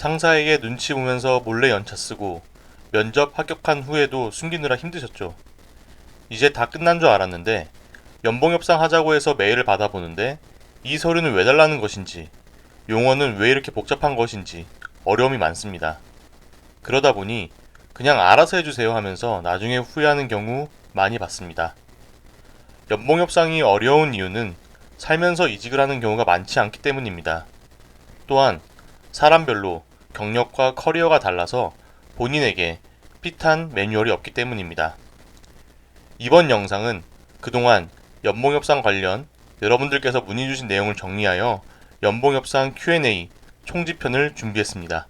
상사에게 눈치 보면서 몰래 연차 쓰고 면접 합격한 후에도 숨기느라 힘드셨죠. 이제 다 끝난 줄 알았는데 연봉 협상하자고 해서 메일을 받아보는데 이 서류는 왜 달라는 것인지, 용어는 왜 이렇게 복잡한 것인지 어려움이 많습니다. 그러다 보니 그냥 알아서 해주세요 하면서 나중에 후회하는 경우 많이 봤습니다. 연봉 협상이 어려운 이유는 살면서 이직을 하는 경우가 많지 않기 때문입니다. 또한 사람별로 경력과 커리어가 달라서 본인에게 핏한 매뉴얼이 없기 때문입니다. 이번 영상은 그동안 연봉협상 관련 여러분들께서 문의 주신 내용을 정리하여 연봉협상 Q&A 총집편을 준비했습니다.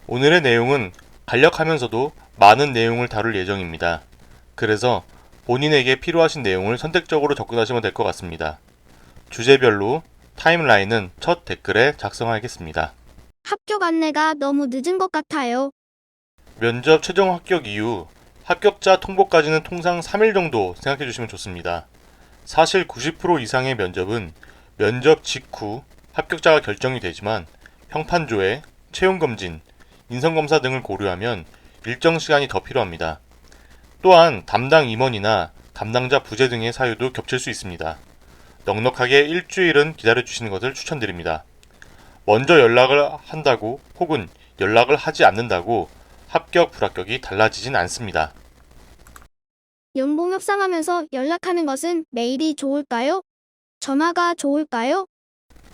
오늘의 내용은 간략하면서도 많은 내용을 다룰 예정입니다. 그래서 본인에게 필요하신 내용을 선택적으로 접근하시면 될 것 같습니다. 주제별로 타임라인은 첫 댓글에 작성하겠습니다. 합격 안내가 너무 늦은 것 같아요. 면접 최종 합격 이후 합격자 통보까지는 통상 3일 정도 생각해 주시면 좋습니다. 사실 90% 이상의 면접은 면접 직후 합격자가 결정이 되지만 평판조회, 채용검진, 인성검사 등을 고려하면 일정 시간이 더 필요합니다. 또한 담당 임원이나 담당자 부재 등의 사유도 겹칠 수 있습니다. 넉넉하게 일주일은 기다려주시는 것을 추천드립니다. 먼저 연락을 한다고 혹은 연락을 하지 않는다고 합격, 불합격이 달라지진 않습니다. 연봉 협상하면서 연락하는 것은 메일이 좋을까요? 전화가 좋을까요?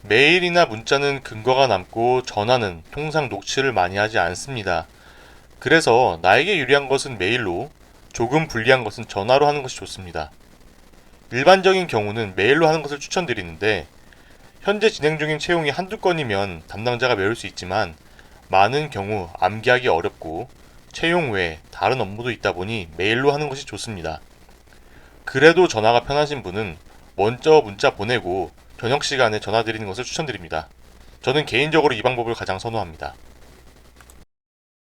메일이나 문자는 근거가 남고 전화는 통상 녹취를 많이 하지 않습니다. 그래서 나에게 유리한 것은 메일로, 조금 불리한 것은 전화로 하는 것이 좋습니다. 일반적인 경우는 메일로 하는 것을 추천드리는데 현재 진행 중인 채용이 한두 건이면 담당자가 메울 수 있지만 많은 경우 암기하기 어렵고 채용 외에 다른 업무도 있다 보니 메일로 하는 것이 좋습니다. 그래도 전화가 편하신 분은 먼저 문자 보내고 저녁 시간에 전화 드리는 것을 추천드립니다. 저는 개인적으로 이 방법을 가장 선호합니다.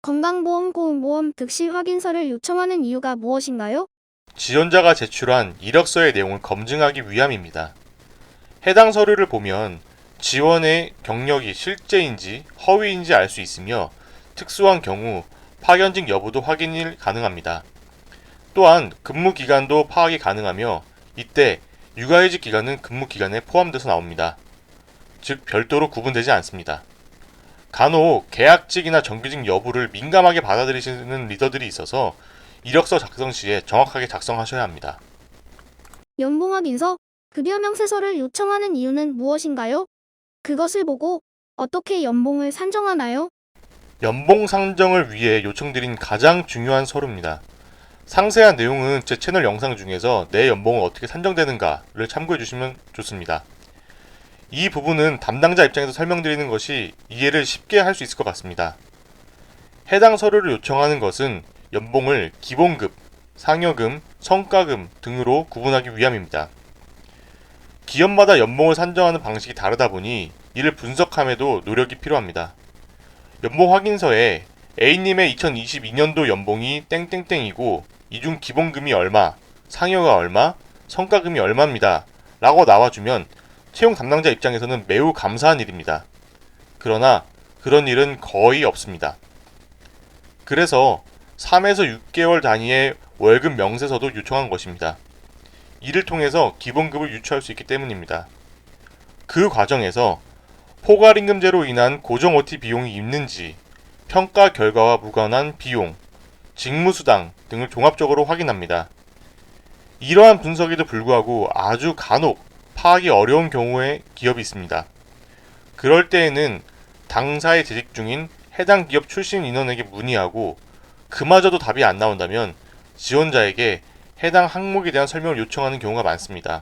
건강보험 고용보험 득실 확인서를 요청하는 이유가 무엇인가요? 지원자가 제출한 이력서의 내용을 검증하기 위함입니다. 해당 서류를 보면 지원의 경력이 실제인지 허위인지 알 수 있으며 특수한 경우 파견직 여부도 확인이 가능합니다. 또한 근무 기간도 파악이 가능하며 이때 육아휴직 기간은 근무 기간에 포함돼서 나옵니다. 즉 별도로 구분되지 않습니다. 간혹 계약직이나 정규직 여부를 민감하게 받아들이시는 리더들이 있어서 이력서 작성 시에 정확하게 작성하셔야 합니다. 연봉 확인서, 급여 명세서를 요청하는 이유는 무엇인가요? 그것을 보고 어떻게 연봉을 산정하나요? 연봉 상정을 위해 요청드린 가장 중요한 서류입니다. 상세한 내용은 제 채널 영상 중에서 내 연봉은 어떻게 산정되는가를 참고해 주시면 좋습니다. 이 부분은 담당자 입장에서 설명드리는 것이 이해를 쉽게 할 수 있을 것 같습니다. 해당 서류를 요청하는 것은 연봉을 기본급, 상여금, 성과금 등으로 구분하기 위함입니다. 기업마다 연봉을 산정하는 방식이 다르다 보니 이를 분석함에도 노력이 필요합니다. 연봉 확인서에 A님의 2022년도 연봉이 땡땡땡이고 이 중 기본금이 얼마, 상여가 얼마, 성과금이 얼마입니다. 라고 나와주면 채용 담당자 입장에서는 매우 감사한 일입니다. 그러나 그런 일은 거의 없습니다. 그래서 3에서 6개월 단위의 월급 명세서도 요청한 것입니다. 이를 통해서 기본급을 유추할 수 있기 때문입니다. 그 과정에서 포괄임금제로 인한 고정 OT 비용이 있는지, 평가 결과와 무관한 비용, 직무수당 등을 종합적으로 확인합니다. 이러한 분석에도 불구하고 아주 간혹 파악이 어려운 경우의 기업이 있습니다. 그럴 때에는 당사에 재직 중인 해당 기업 출신 인원에게 문의하고 그마저도 답이 안 나온다면 지원자에게 해당 항목에 대한 설명을 요청하는 경우가 많습니다.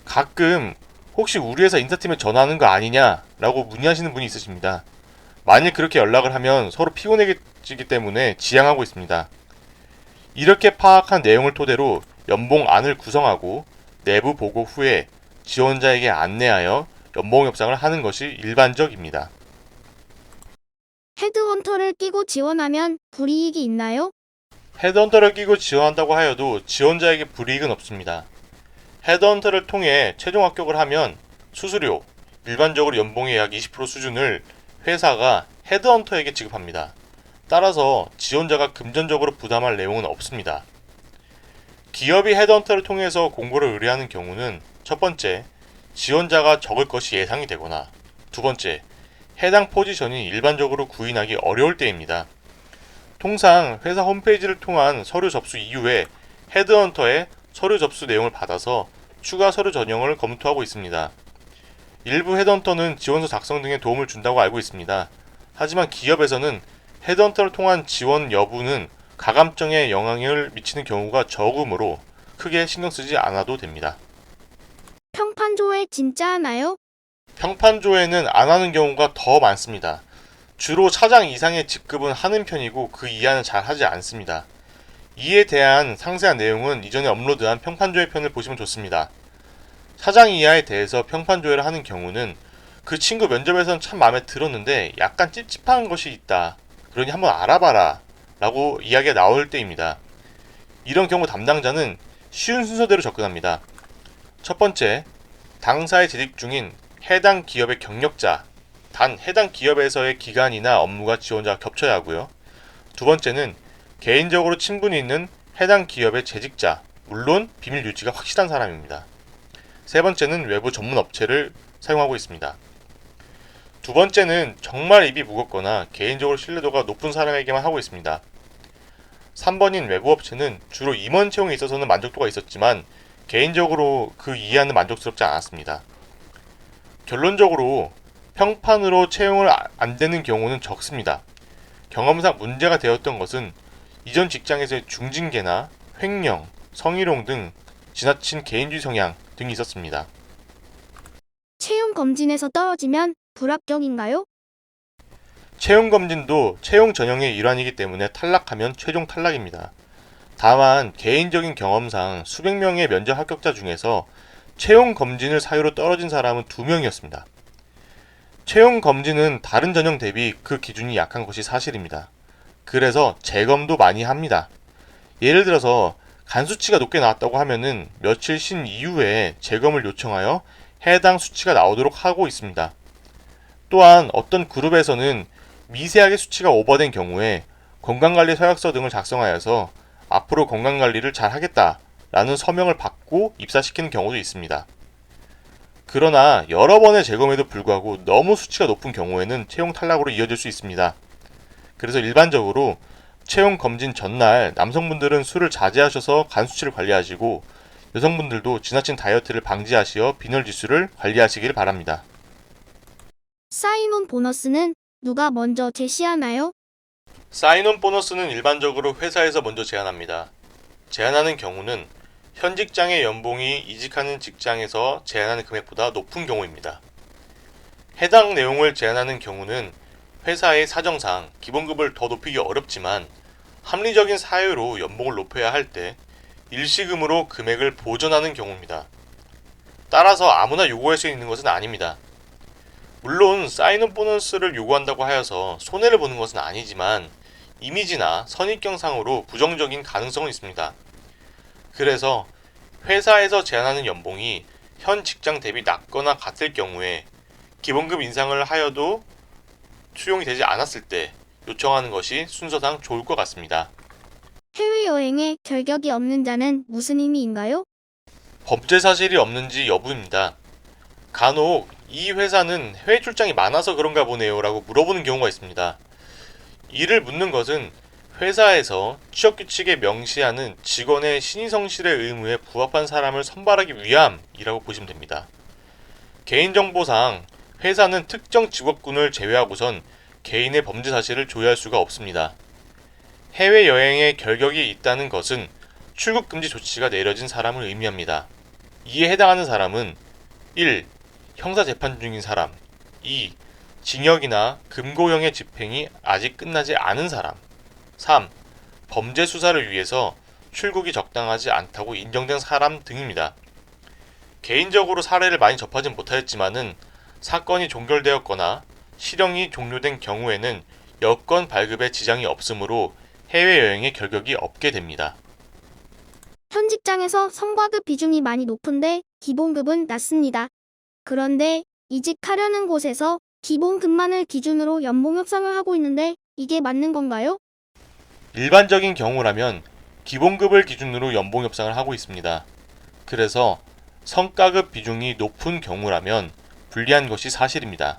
가끔 혹시 우리 회사 인사팀에 전화하는 거 아니냐 라고 문의하시는 분이 있으십니다. 만일 그렇게 연락을 하면 서로 피곤해지기 때문에 지양하고 있습니다. 이렇게 파악한 내용을 토대로 연봉안을 구성하고 내부 보고 후에 지원자에게 안내하여 연봉 협상을 하는 것이 일반적입니다. 헤드헌터를 끼고 지원하면 불이익이 있나요? 헤드헌터를 끼고 지원한다고 하여도 지원자에게 불이익은 없습니다. 헤드헌터를 통해 최종 합격을 하면 수수료, 일반적으로 연봉의 약 20% 수준을 회사가 헤드헌터에게 지급합니다. 따라서 지원자가 금전적으로 부담할 내용은 없습니다. 기업이 헤드헌터를 통해서 공고를 의뢰하는 경우는 첫 번째, 지원자가 적을 것이 예상이 되거나 두 번째, 해당 포지션이 일반적으로 구인하기 어려울 때입니다. 통상 회사 홈페이지를 통한 서류 접수 이후에 헤드헌터의 서류 접수 내용을 받아서 추가 서류 전형을 검토하고 있습니다. 일부 헤드헌터는 지원서 작성 등에 도움을 준다고 알고 있습니다. 하지만 기업에서는 헤드헌터를 통한 지원 여부는 가감정에 영향을 미치는 경우가 적으므로 크게 신경 쓰지 않아도 됩니다. 평판 조회 진짜 하나요? 평판 조회는 안 하는 경우가 더 많습니다. 주로 차장 이상의 직급은 하는 편이고 그 이하는 잘 하지 않습니다. 이에 대한 상세한 내용은 이전에 업로드한 평판 조회 편을 보시면 좋습니다. 차장 이하에 대해서 평판 조회를 하는 경우는 그 친구 면접에서는 참 마음에 들었는데 약간 찝찝한 것이 있다. 그러니 한번 알아봐라 라고 이야기가 나올 때입니다. 이런 경우 담당자는 쉬운 순서대로 접근합니다. 첫 번째, 당사에 재직 중인 해당 기업의 경력자, 단 해당 기업에서의 기간이나 업무가 지원자가 겹쳐야 하고요. 두 번째는 개인적으로 친분이 있는 해당 기업의 재직자, 물론 비밀 유지가 확실한 사람입니다. 세 번째는 외부 전문 업체를 사용하고 있습니다. 두 번째는 정말 입이 무겁거나 개인적으로 신뢰도가 높은 사람에게만 하고 있습니다. 3번인 외부 업체는 주로 임원 채용에 있어서는 만족도가 있었지만 개인적으로 그 이하는 만족스럽지 않았습니다. 결론적으로 평판으로 채용을 안 되는 경우는 적습니다. 경험상 문제가 되었던 것은 이전 직장에서의 중징계나 횡령, 성희롱 등 지나친 개인주의 성향 등이 있었습니다. 채용 검진에서 떨어지면 불합격인가요? 채용 검진도 채용 전형의 일환이기 때문에 탈락하면 최종 탈락입니다. 다만 개인적인 경험상 수백 명의 면접 합격자 중에서 채용 검진을 사유로 떨어진 사람은 2명이었습니다. 채용 검진은 다른 전형 대비 그 기준이 약한 것이 사실입니다. 그래서 재검도 많이 합니다. 예를 들어서 간 수치가 높게 나왔다고 하면은 며칠 쉰 이후에 재검을 요청하여 해당 수치가 나오도록 하고 있습니다. 또한 어떤 그룹에서는 미세하게 수치가 오버된 경우에 건강관리 서약서 등을 작성하여서 앞으로 건강관리를 잘 하겠다라는 서명을 받고 입사시키는 경우도 있습니다. 그러나 여러 번의 재검에도 불구하고 너무 수치가 높은 경우에는 채용 탈락으로 이어질 수 있습니다. 그래서 일반적으로 채용 검진 전날 남성분들은 술을 자제하셔서 간 수치를 관리하시고 여성분들도 지나친 다이어트를 방지하시어 빈혈 지수를 관리하시길 바랍니다. 사인온 보너스는 누가 먼저 제시하나요? 사인온 보너스는 일반적으로 회사에서 먼저 제안합니다. 제안하는 경우는 현 직장의 연봉이 이직하는 직장에서 제안하는 금액보다 높은 경우입니다. 해당 내용을 제안하는 경우는 회사의 사정상 기본급을 더 높이기 어렵지만 합리적인 사유로 연봉을 높여야 할 때 일시금으로 금액을 보전하는 경우입니다. 따라서 아무나 요구할 수 있는 것은 아닙니다. 물론 사인온 보너스를 요구한다고 하여서 손해를 보는 것은 아니지만 이미지나 선입견상으로 부정적인 가능성은 있습니다. 그래서 회사에서 제안하는 연봉이 현 직장 대비 낮거나 같을 경우에 기본급 인상을 하여도 수용이 되지 않았을 때 요청하는 것이 순서상 좋을 것 같습니다. 해외여행에 결격이 없는 자는 무슨 의미인가요? 범죄 사실이 없는지 여부입니다. 간혹 이 회사는 해외 출장이 많아서 그런가 보네요 라고 물어보는 경우가 있습니다. 이를 묻는 것은 회사에서 취업규칙에 명시하는 직원의 신의성실의 의무에 부합한 사람을 선발하기 위함이라고 보시면 됩니다. 개인정보상 회사는 특정 직업군을 제외하고선 개인의 범죄 사실을 조회할 수가 없습니다. 해외여행에 결격이 있다는 것은 출국금지 조치가 내려진 사람을 의미합니다. 이에 해당하는 사람은 1. 형사재판 중인 사람 2. 징역이나 금고형의 집행이 아직 끝나지 않은 사람 3. 범죄 수사를 위해서 출국이 적당하지 않다고 인정된 사람 등입니다. 개인적으로 사례를 많이 접하진 못하였지만은 사건이 종결되었거나 실형이 종료된 경우에는 여권 발급에 지장이 없으므로 해외여행의 결격이 없게 됩니다. 현 직장에서 성과급 비중이 많이 높은데 기본급은 낮습니다. 그런데 이직하려는 곳에서 기본급만을 기준으로 연봉 협상을 하고 있는데 이게 맞는 건가요? 일반적인 경우라면 기본급을 기준으로 연봉 협상을 하고 있습니다. 그래서 성과급 비중이 높은 경우라면 불리한 것이 사실입니다.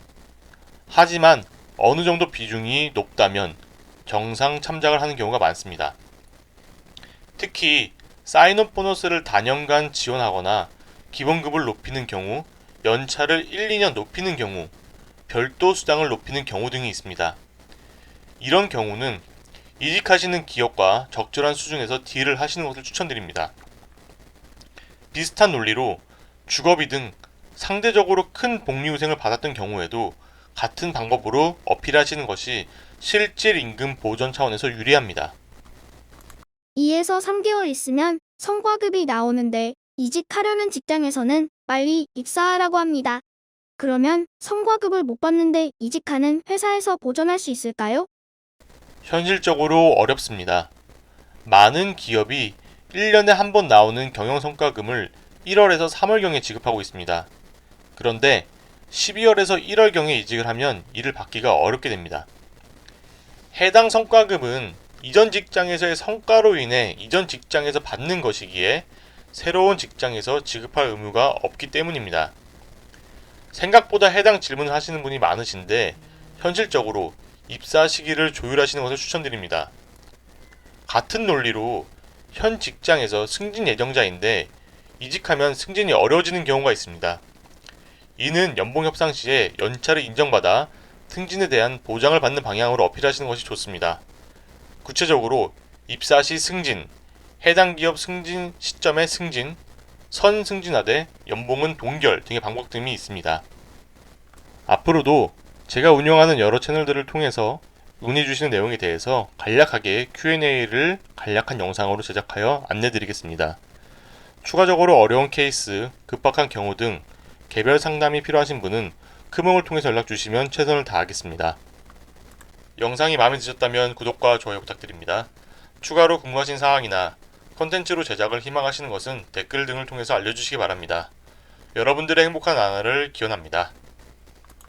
하지만 어느 정도 비중이 높다면 정상 참작을 하는 경우가 많습니다. 특히 사인업 보너스를 단연간 지원하거나 기본급을 높이는 경우, 연차를 1, 2년 높이는 경우, 별도 수당을 높이는 경우 등이 있습니다. 이런 경우는 이직하시는 기업과 적절한 수준에서 딜을 하시는 것을 추천드립니다. 비슷한 논리로 주거비 등 상대적으로 큰 복리후생을 받았던 경우에도 같은 방법으로 어필하시는 것이 실질 임금 보전 차원에서 유리합니다. 2에서 3개월 있으면 성과급이 나오는데 이직하려는 직장에서는 빨리 입사하라고 합니다. 그러면 성과급을 못 받는데 이직하는 회사에서 보전할 수 있을까요? 현실적으로 어렵습니다. 많은 기업이 1년에 한 번 나오는 경영성과금을 1월에서 3월경에 지급하고 있습니다. 그런데 12월에서 1월경에 이직을 하면 이를 받기가 어렵게 됩니다. 해당 성과급은 이전 직장에서의 성과로 인해 이전 직장에서 받는 것이기에 새로운 직장에서 지급할 의무가 없기 때문입니다. 생각보다 해당 질문을 하시는 분이 많으신데 현실적으로 입사 시기를 조율하시는 것을 추천드립니다. 같은 논리로 현 직장에서 승진 예정자인데 이직하면 승진이 어려워지는 경우가 있습니다. 이는 연봉 협상 시에 연차를 인정받아 승진에 대한 보장을 받는 방향으로 어필하시는 것이 좋습니다. 구체적으로 입사 시 승진, 해당 기업 승진 시점의 승진, 선승진하되 연봉은 동결 등의 방법 등이 있습니다. 앞으로도 제가 운영하는 여러 채널들을 통해서 문의 주시는 내용에 대해서 간략하게 Q&A를 간략한 영상으로 제작하여 안내드리겠습니다. 추가적으로 어려운 케이스, 급박한 경우 등 개별 상담이 필요하신 분은 크몽을 통해서 연락 주시면 최선을 다하겠습니다. 영상이 마음에 드셨다면 구독과 좋아요 부탁드립니다. 추가로 궁금하신 사항이나 컨텐츠로 제작을 희망하시는 것은 댓글 등을 통해서 알려주시기 바랍니다. 여러분들의 행복한 나날을 기원합니다.